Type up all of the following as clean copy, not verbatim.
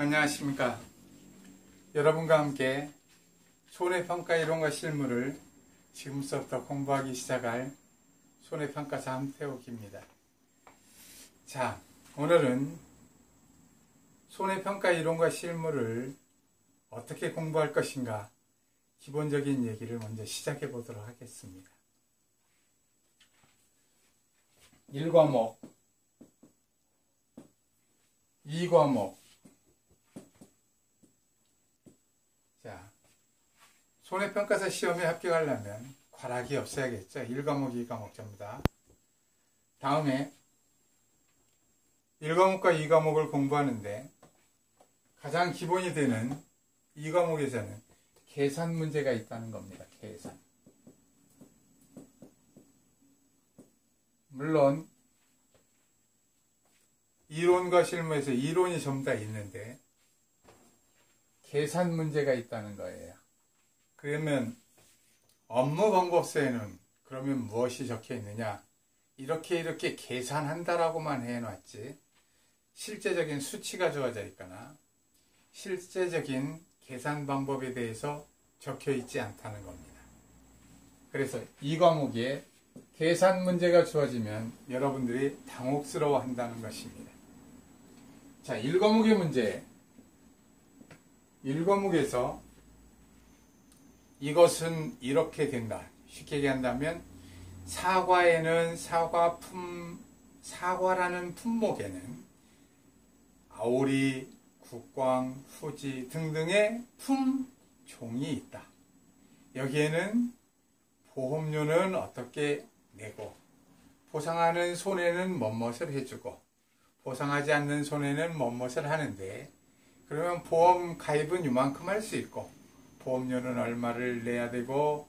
안녕하십니까. 여러분과 함께 손해평가 이론과 실무를 지금부터 공부하기 시작할 손해평가사 함태욱입니다. 자, 오늘은 손해평가 이론과 실무를 어떻게 공부할 것인가 기본적인 얘기를 먼저 시작해 보도록 하겠습니다. 1과목, 2과목. 자, 손해평가사 시험에 합격하려면 과락이 없어야겠죠. 1과목, 2과목 전부 다. 다음에 1과목과 2과목을 공부하는데 가장 기본이 되는 2과목에서는 계산 문제가 있다는 겁니다. 계산. 물론 이론과 실무에서 이론이 전부 다 있는데 계산 문제가 있다는 거예요. 그러면 업무 방법서에는 그러면 무엇이 적혀 있느냐? 이렇게 계산한다라고만 해놨지 실제적인 수치가 주어져 있거나 실제적인 계산 방법에 대해서 적혀 있지 않다는 겁니다. 그래서 이 과목에 계산 문제가 주어지면 여러분들이 당혹스러워 한다는 것입니다. 자, 1과목의 문제. 1과목에서 이것은 이렇게 된다. 쉽게 얘기한다면 사과라는 품목에는 아오리, 국광, 후지 등등의 품종이 있다. 여기에는 보험료는 어떻게 내고 보상하는 손해는 뭐뭇을 해주고 보상하지 않는 손해는 뭐뭇을 하는데 그러면 보험 가입은 이만큼 할 수 있고 보험료는 얼마를 내야 되고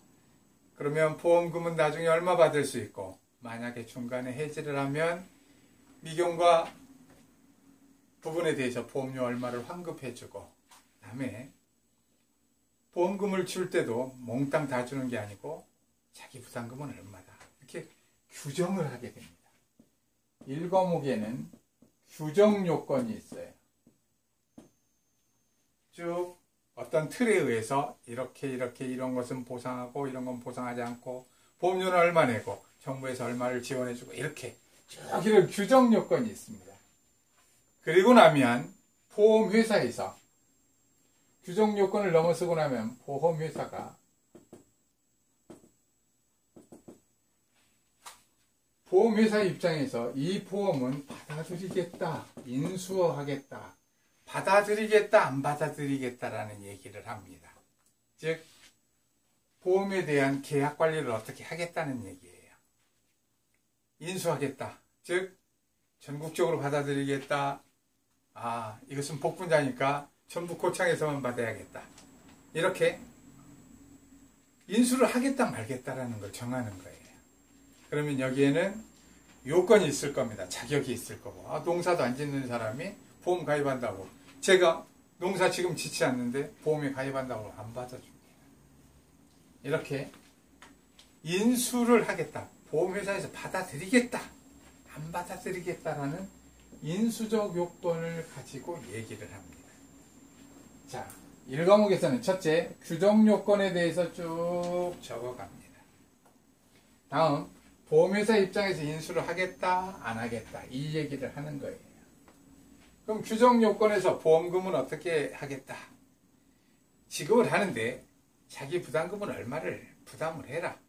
그러면 보험금은 나중에 얼마 받을 수 있고 만약에 중간에 해지를 하면 미경과 부분에 대해서 보험료 얼마를 환급해주고 그다음에 보험금을 줄 때도 몽땅 다 주는 게 아니고 자기 부담금은 얼마다 이렇게 규정을 하게 됩니다. 1과목에는 규정 요건이 있어요. 쭉 어떤 틀에 의해서 이렇게 이런 것은 보상하고 이런 건 보상하지 않고 보험료는 얼마 내고 정부에서 얼마를 지원해주고 이렇게 쭉 이런 규정 요건이 있습니다. 그리고 나면 보험회사에서 규정 요건을 넘어서고 나면 보험회사가 보험회사 입장에서 이 보험은 받아들이겠다, 인수하겠다, 받아들이겠다, 안 받아들이겠다라는 얘기를 합니다. 즉, 보험에 대한 계약 관리를 어떻게 하겠다는 얘기예요. 인수하겠다. 즉, 전국적으로 받아들이겠다. 이것은 복분자니까 전부 고창에서만 받아야겠다. 이렇게 인수를 하겠다 말겠다라는 걸 정하는 거예요. 그러면 여기에는 요건이 있을 겁니다. 자격이 있을 거고. 농사도 안 짓는 사람이 보험 가입한다고. 제가 농사 지금 짓지 않는데 보험에 가입한다고 안 받아줍니다. 이렇게 인수를 하겠다. 보험회사에서 받아들이겠다. 안 받아들이겠다라는 인수적 요건을 가지고 얘기를 합니다. 자, 1과목에서는 첫째, 규정 요건에 대해서 쭉 적어갑니다. 다음, 보험회사 입장에서 인수를 하겠다, 안 하겠다 이 얘기를 하는 거예요. 그럼 규정 요건에서 보험금은 어떻게 하겠다? 지급을 하는데 자기 부담금은 얼마를 부담을 해라.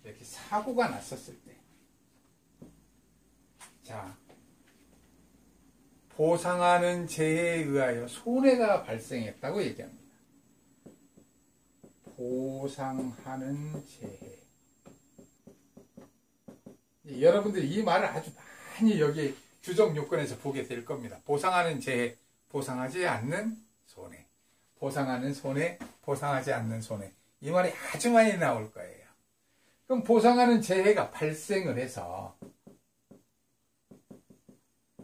이렇게 사고가 났었을 때. 자, 보상하는 재해에 의하여 손해가 발생했다고 얘기합니다. 보상하는 재해. 여러분들이 이 말을 아주 많이 여기 규정 요건에서 보게 될 겁니다. 보상하는 재해, 보상하지 않는 손해. 보상하는 손해, 보상하지 않는 손해. 이 말이 아주 많이 나올 거예요. 그럼 보상하는 재해가 발생을 해서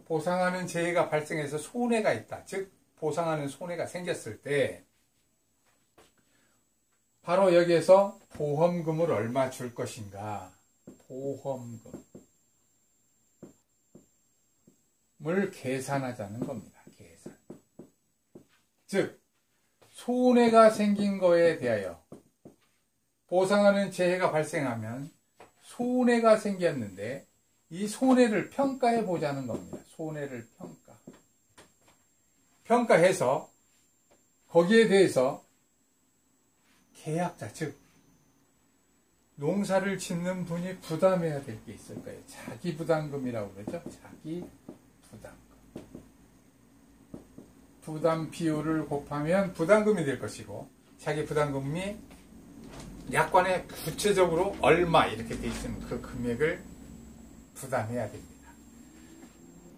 보상하는 재해가 발생해서 손해가 있다. 즉 보상하는 손해가 생겼을 때 바로 여기에서 보험금을 얼마 줄 것인가. 보험금을 계산하자는 겁니다. 계산. 즉 손해가 생긴 거에 대하여 보상하는 재해가 발생하면 손해가 생겼는데 이 손해를 평가해 보자는 겁니다. 손해를 평가해서 거기에 대해서 계약자, 즉 농사를 짓는 분이 부담해야 될 게 있을 거예요. 자기 부담금이라고 그러죠. 자기 부담금. 부담 비율을 곱하면 부담금이 될 것이고, 자기 부담금이 약관에 구체적으로 얼마 이렇게 돼 있으면 그 금액을 부담해야 됩니다.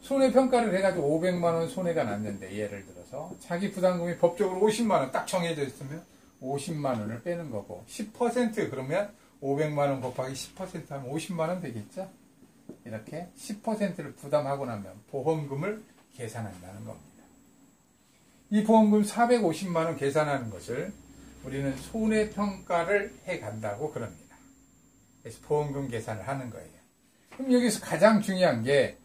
손해평가를 해가지고 500만 원 손해가 났는데, 예를 들어서 자기 부담금이 법적으로 50만 원 딱 정해져 있으면 50만 원을 빼는 거고, 10% 그러면 500만 원 곱하기 10% 하면 50만 원 되겠죠? 이렇게 10%를 부담하고 나면 보험금을 계산한다는 겁니다. 이 보험금 450만 원 계산하는 것을 우리는 손해평가를 해간다고 그럽니다. 그래서 보험금 계산을 하는 거예요. 그럼 여기서 가장 중요한 게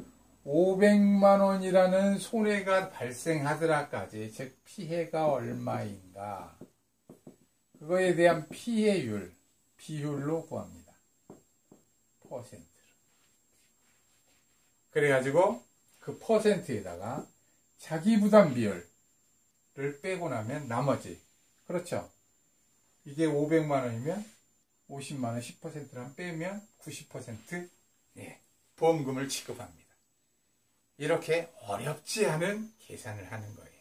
500만 원이라는 손해가 발생하더라까지, 즉 피해가 얼마인가, 그거에 대한 피해율, 비율로 구합니다. 퍼센트로. 그래가지고 그 퍼센트에다가 자기 부담 비율을 빼고 나면 나머지, 그렇죠? 이게 500만 원이면 50만 원 10%를 빼면 90% 예, 보험금을 지급합니다. 이렇게 어렵지 않은 계산을 하는 거예요.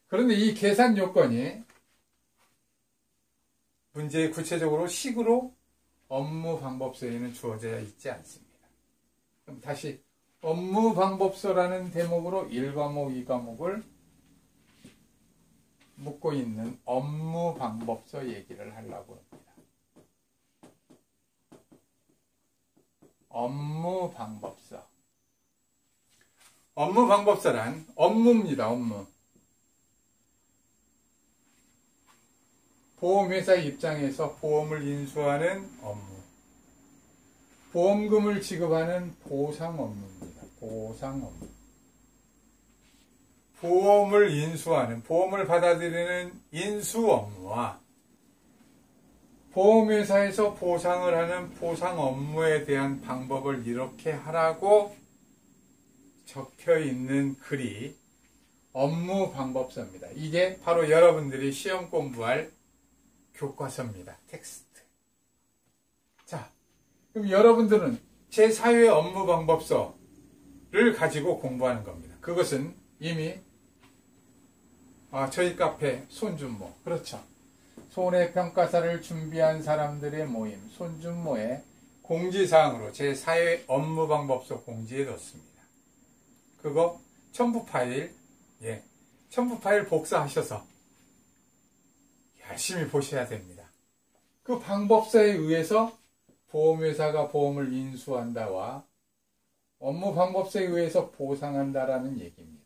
그런데 이 계산 요건이 문제에 구체적으로 식으로 업무방법서에는 주어져 있지 않습니다. 그럼 다시 업무방법서라는 대목으로 1과목, 2과목을 묻고 있는 업무방법서 얘기를 하려고 합니다. 업무방법서. 업무방법서란 업무입니다. 업무. 보험회사 입장에서 보험을 인수하는 업무. 보험금을 지급하는 보상 업무입니다. 보상 업무. 보험을 인수하는, 보험을 받아들이는 인수 업무와 보험회사에서 보상을 하는 보상 업무에 대한 방법을 이렇게 하라고 적혀 있는 글이 업무방법서입니다. 이게 바로 여러분들이 시험 공부할 교과서입니다. 텍스트. 자, 그럼 여러분들은 제4회 업무방법서를 가지고 공부하는 겁니다. 그것은 이미 저희 카페 손준모, 그렇죠. 손해평가사를 준비한 사람들의 모임 손준모의 공지사항으로 제4회 업무방법서 공지해 뒀습니다. 그거 첨부 파일, 첨부 파일 복사하셔서 열심히 보셔야 됩니다. 그 방법서에 의해서 보험회사가 보험을 인수한다와 업무방법서에 의해서 보상한다라는 얘기입니다.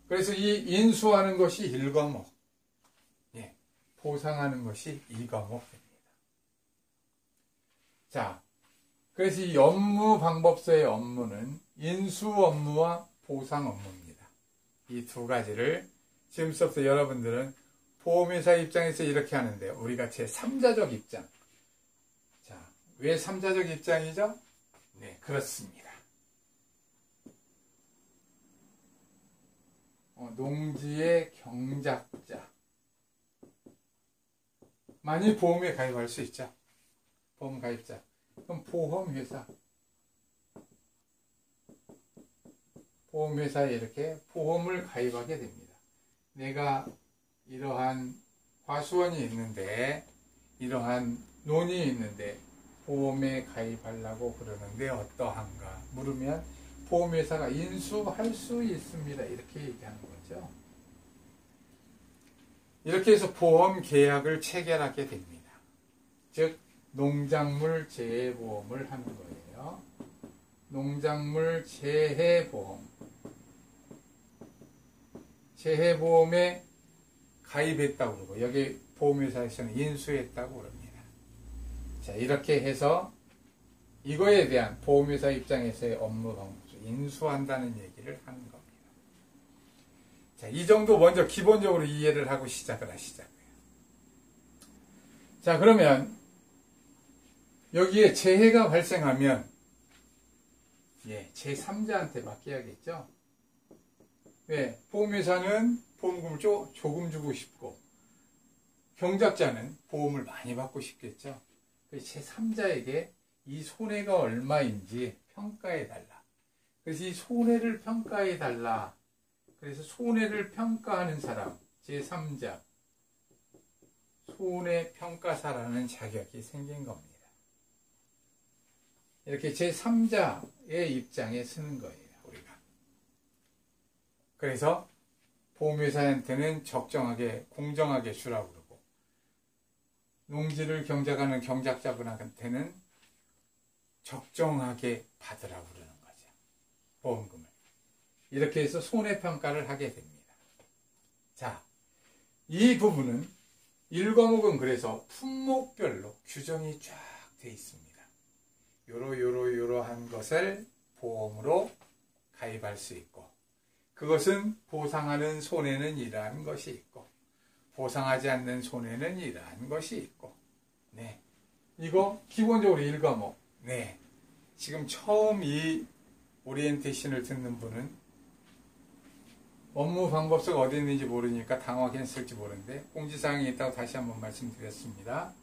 그래서 이 인수하는 것이 1과목, 보상하는 것이 2과목입니다. 자, 그래서 이 업무방법서의 업무는 인수 업무와 보상 업무입니다. 이 두 가지를 지금부터 여러분들은 보험회사 입장에서 이렇게 하는데, 우리가 제3자적 입장. 자, 왜 3자적 입장이죠? 네, 그렇습니다. 농지의 경작자. 많이 보험에 가입할 수 있죠. 보험 가입자. 그럼 보험회사. 보험회사에 이렇게 보험을 가입하게 됩니다. 내가 이러한 과수원이 있는데, 이러한 논이 있는데 보험에 가입하려고 그러는데 어떠한가 물으면 보험회사가 인수할 수 있습니다. 이렇게 얘기하는 거죠. 이렇게 해서 보험 계약을 체결하게 됩니다. 즉 농작물 재해보험을 하는 거예요. 농작물 재해보험. 재해보험에 가입했다고 그러고, 여기 보험회사에서는 인수했다고 그럽니다. 자, 이렇게 해서 이거에 대한 보험회사 입장에서의 업무 방법, 인수한다는 얘기를 하는 겁니다. 자, 이 정도 먼저 기본적으로 이해를 하고 시작을 하시자고요. 자, 그러면 여기에 재해가 발생하면 제3자한테 맡겨야겠죠. 왜? 보험회사는 보험금을 조금 주고 싶고 경작자는 보험을 많이 받고 싶겠죠. 제3자에게 이 손해가 얼마인지 평가해달라. 그래서 이 손해를 평가해달라. 그래서 손해를 평가하는 사람, 제3자, 손해평가사라는 자격이 생긴 겁니다. 이렇게 제3자의 입장에 쓰는 거예요, 우리가. 그래서 보험회사한테는 적정하게, 공정하게 주라고 그러고, 농지를 경작하는 경작자분한테는 적정하게 받으라고 그러는 거죠. 보험금을. 이렇게 해서 손해평가를 하게 됩니다. 자, 이 부분은 1과목은 그래서 품목별로 규정이 쫙 돼 있습니다. 요러한 것을 보험으로 가입할 수 있고, 그것은 보상하는 손해는 이러한 것이 있고, 보상하지 않는 손해는 이러한 것이 있고, 네. 이거 기본적으로 1과목. 네. 지금 처음 이 오리엔테이션을 듣는 분은 업무 방법서가 어디 있는지 모르니까 당황했을지 모르는데 공지사항이 있다고 다시 한번 말씀드렸습니다.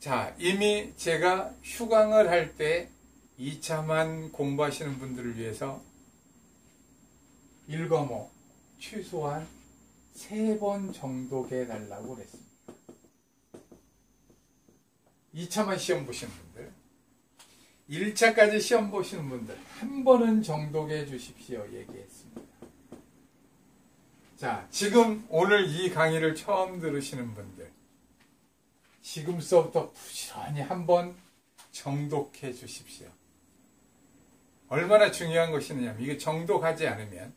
자, 이미 제가 휴강을 할 때 2차만 공부하시는 분들을 위해서 1과목 최소한 3번 정도 해달라고 그랬습니다. 2차만 시험 보시는 분들, 1차까지 시험 보시는 분들 한 번은 정독해 주십시오 얘기했습니다. 자, 지금 오늘 이 강의를 처음 들으시는 분들, 지금서부터 부지런히 한번 정독해 주십시오. 얼마나 중요한 것이냐면, 이게 정독하지 않으면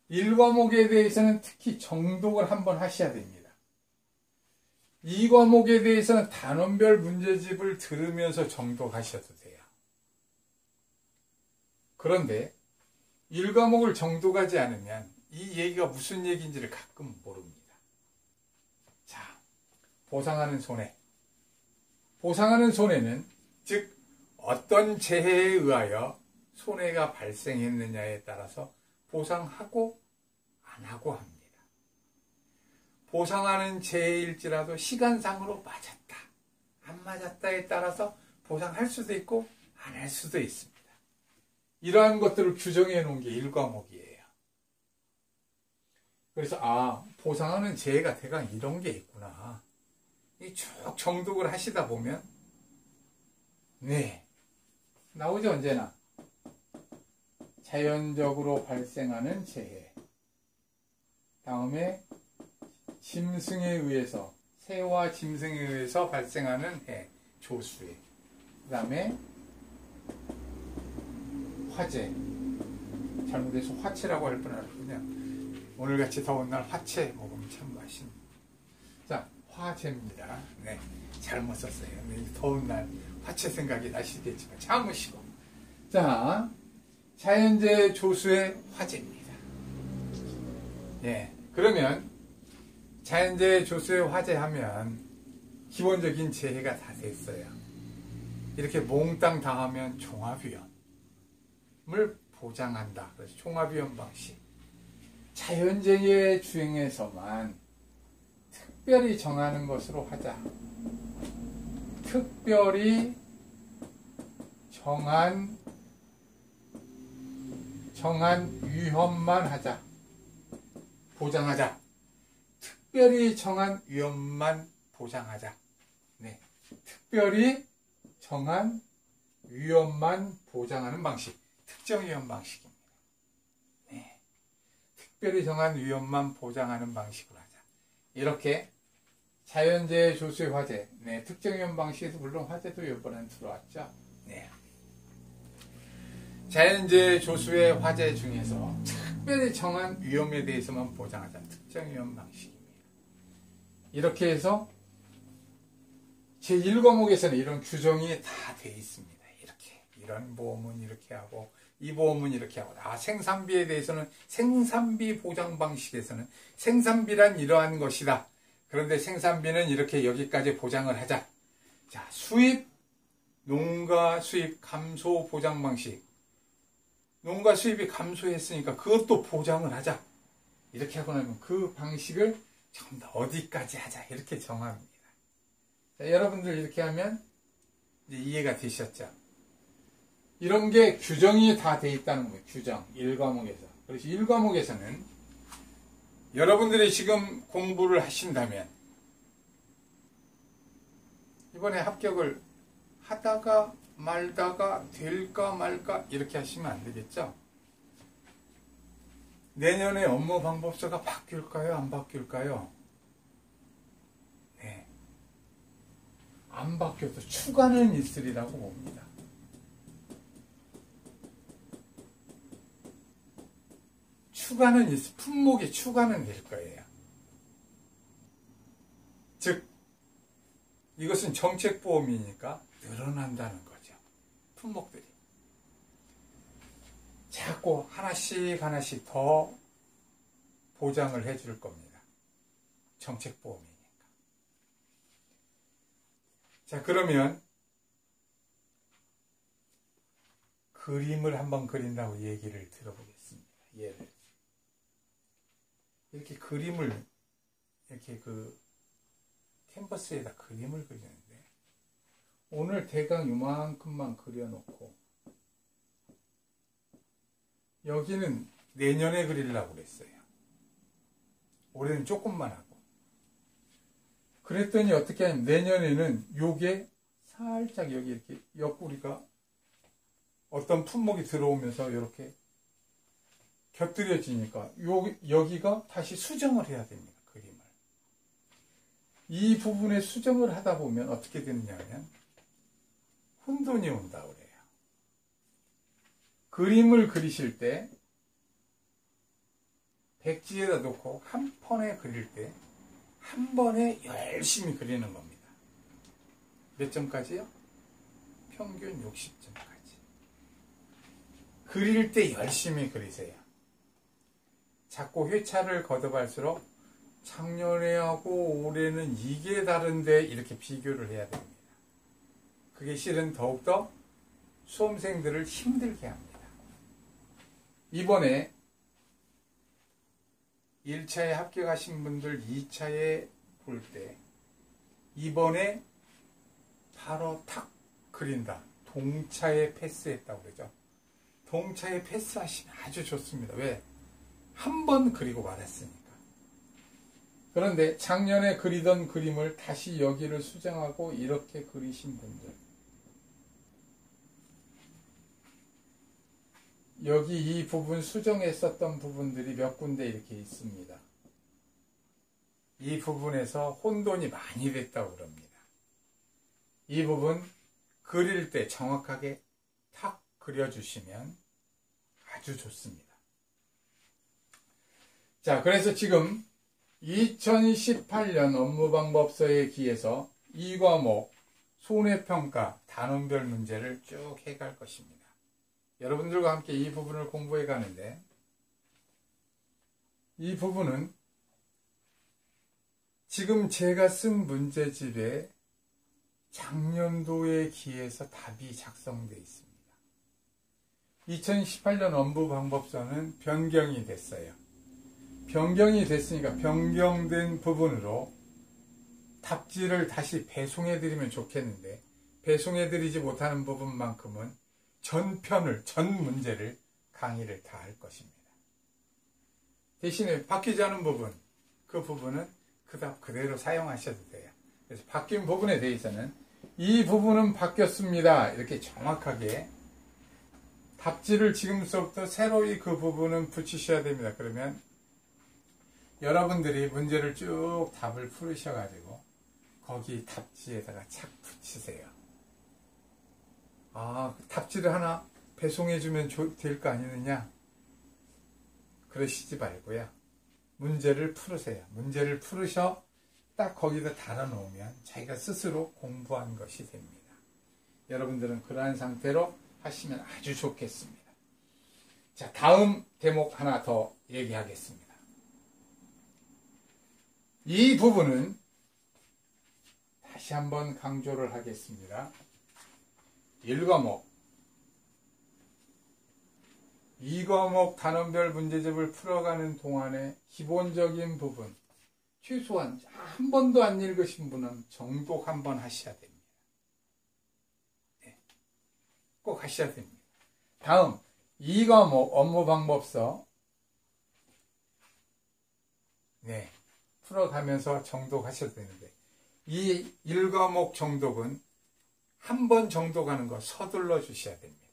1과목에 대해서는 특히 정독을 한번 하셔야 됩니다. 2과목에 대해서는 단원별 문제집을 들으면서 정독하셔도 돼요. 그런데 1과목을 정독하지 않으면 이 얘기가 무슨 얘기인지를 가끔 모릅니다. 자, 보상하는 손해. 보상하는 손해는 즉 어떤 재해에 의하여 손해가 발생했느냐에 따라서 보상하고 안 하고 합니다. 보상하는 재해일지라도 시간상으로 맞았다, 안 맞았다에 따라서 보상할 수도 있고 안 할 수도 있습니다. 이러한 것들을 규정해 놓은 게 1과목이에요. 그래서 보상하는 재해가 대강 이런 게 있구나. 쭉 정독을 하시다 보면 나오죠. 언제나 자연적으로 발생하는 재해, 다음에 짐승에 의해서, 새와 짐승에 의해서 발생하는 해, 조수해, 그 다음에 화재, 잘못해서 화채라고 할 뻔하고 그냥 오늘같이 더운 날 화채 먹으면 참 맛있는. 자, 화재입니다. 네, 잘못 썼어요. 네, 더운 날 화채 생각이 나시겠지만 참으시고. 자, 자연재해 조수의 화재입니다. 그러면 자연재해 조수의 화재하면 기본적인 재해가 다 됐어요. 이렇게 몽땅 당하면 종합위험을 보장한다. 그래서 종합위험 방식. 자연재해 중에서만 특별히 정하는 것으로 하자. 특별히 정한 위험만 하자. 보장하자. 특별히 정한 위험만 보장하자. 네. 특별히 정한 위험만 보장하는 방식. 특정위험 방식입니다. 네. 특별히 정한 위험만 보장하는 방식으로 하자. 이렇게 자연재해 조수의 화재. 네. 특정위험 방식에서 물론 화재도 이번엔 들어왔죠. 네. 자연재해 조수의 화재 중에서 특별히 정한 위험에 대해서만 보장하자. 특정위험 방식입니다. 이렇게 해서 제1과목에서는 이런 규정이 다 되어 있습니다. 이렇게. 이런 보험은 이렇게 하고, 이 보험은 이렇게 하고, 생산비에 대해서는 생산비 보장 방식에서는 생산비란 이러한 것이다. 그런데 생산비는 이렇게 여기까지 보장을 하자. 자, 농가 수입 감소 보장 방식. 농가 수입이 감소했으니까 그것도 보장을 하자. 이렇게 하고 나면 그 방식을 좀 더 어디까지 하자. 이렇게 정합니다. 자, 여러분들 이렇게 하면 이제 이해가 되셨죠? 이런 게 규정이 다 돼 있다는 거예요. 규정. 1과목에서. 그래서 1과목에서는 여러분들이 지금 공부를 하신다면 이번에 합격을 하다가 말다가 될까 말까 이렇게 하시면 안 되겠죠? 내년에 업무 방법서가 바뀔까요? 안 바뀔까요? 네. 안 바뀌어도 추가는 있으리라고 봅니다. 품목이 추가는 될 거예요. 즉, 이것은 정책보험이니까 늘어난다는 거죠. 품목들이. 자꾸 하나씩 더 보장을 해줄 겁니다. 정책보험이니까. 자, 그러면 그림을 한번 그린다고 얘기를 들어보겠습니다. 예를. 이렇게 그림을, 이렇게 캔버스에다 그림을 그리는데, 오늘 대강 요만큼만 그려놓고, 여기는 내년에 그리려고 그랬어요. 올해는 조금만 하고. 그랬더니 어떻게 하냐면, 내년에는 요게 살짝 여기 이렇게 옆구리가 어떤 품목이 들어오면서 이렇게 곁들여지니까 여기가 다시 수정을 해야 됩니다. 그림을. 이 부분에 수정을 하다 보면 어떻게 되느냐면 혼돈이 온다 그래요. 그림을 그리실 때 백지에다 놓고 한 번에 그릴 때 한 번에 열심히 그리는 겁니다. 몇 점까지요? 평균 60점까지. 그릴 때 열심히 그리세요. 자꾸 회차를 거듭할수록 작년에하고 올해는 이게 다른데 이렇게 비교를 해야 됩니다. 그게 실은 더욱더 수험생들을 힘들게 합니다. 이번에 1차에 합격하신 분들 2차에 볼 때 이번에 바로 탁 그린다. 동차에 패스했다고 그러죠. 동차에 패스하시면 아주 좋습니다. 왜? 한 번 그리고 말았으니까. 그런데 작년에 그리던 그림을 다시 여기를 수정하고 이렇게 그리신 분들, 여기 이 부분 수정했었던 부분들이 몇 군데 이렇게 있습니다. 이 부분에서 혼돈이 많이 됐다고 그럽니다. 이 부분 그릴 때 정확하게 탁 그려주시면 아주 좋습니다. 자, 그래서 지금 2018년 업무방법서에 기해서 2과목 손해평가 단원별 문제를 쭉 해갈 것입니다. 여러분들과 함께 이 부분을 공부해 가는데, 이 부분은 지금 제가 쓴 문제집에 작년도에 기해서 답이 작성되어 있습니다. 2018년 업무방법서는 변경이 됐어요. 변경이 됐으니까 변경된 부분으로 답지를 다시 배송해드리면 좋겠는데, 배송해드리지 못하는 부분만큼은 전 문제를 강의를 다 할 것입니다. 대신에 바뀌지 않은 부분, 그 부분은 그 답 그대로 사용하셔도 돼요. 그래서 바뀐 부분에 대해서는 이 부분은 바뀌었습니다. 이렇게 정확하게 답지를 지금부터 새로이 그 부분은 붙이셔야 됩니다. 그러면 여러분들이 문제를 쭉 답을 풀으셔가지고 거기 답지에다가 착 붙이세요. 답지를 하나 배송해주면 될 거 아니느냐? 그러시지 말고요. 문제를 풀으세요. 문제를 풀으셔 딱 거기다 달아놓으면 자기가 스스로 공부한 것이 됩니다. 여러분들은 그러한 상태로 하시면 아주 좋겠습니다. 자, 다음 대목 하나 더 얘기하겠습니다. 이 부분은 다시 한번 강조를 하겠습니다. 1과목, 2과목 단원별 문제집을 풀어가는 동안의 기본적인 부분, 최소한 한 번도 안 읽으신 분은 정독 한번 하셔야 됩니다. 네, 꼭 하셔야 됩니다. 다음 2과목 업무방법서, 네, 풀어가면서 정독하셔야 되는데, 이 1과목 정독은 한 번 정독하는 거 서둘러 주셔야 됩니다.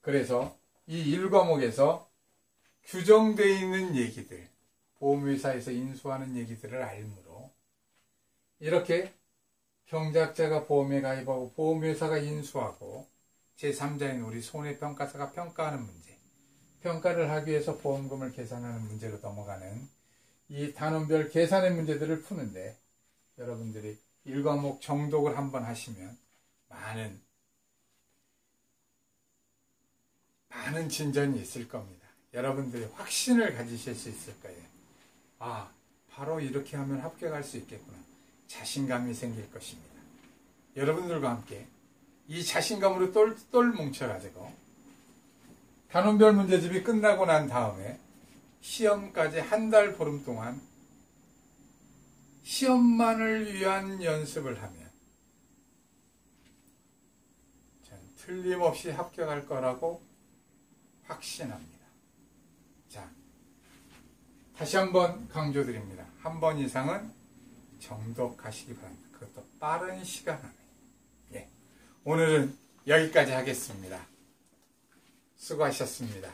그래서 이 1과목에서 규정되어 있는 얘기들, 보험회사에서 인수하는 얘기들을 알므로 이렇게 경작자가 보험에 가입하고 보험회사가 인수하고 제3자인 우리 손해평가사가 평가하는 문제, 평가를 하기 위해서 보험금을 계산하는 문제로 넘어가는 이 단원별 계산의 문제들을 푸는데, 여러분들이 1과목 정독을 한번 하시면 많은 진전이 있을 겁니다. 여러분들이 확신을 가지실 수 있을 거예요. 아, 바로 이렇게 하면 합격할 수 있겠구나. 자신감이 생길 것입니다. 여러분들과 함께 이 자신감으로 똘똘 뭉쳐가지고 단원별 문제집이 끝나고 난 다음에 시험까지 한 달 보름 동안 시험만을 위한 연습을 하면 전 틀림없이 합격할 거라고 확신합니다. 자, 다시 한번 강조드립니다. 한 번 이상은 정독하시기 바랍니다. 그것도 빠른 시간 안에. 예. 오늘은 여기까지 하겠습니다. 수고하셨습니다.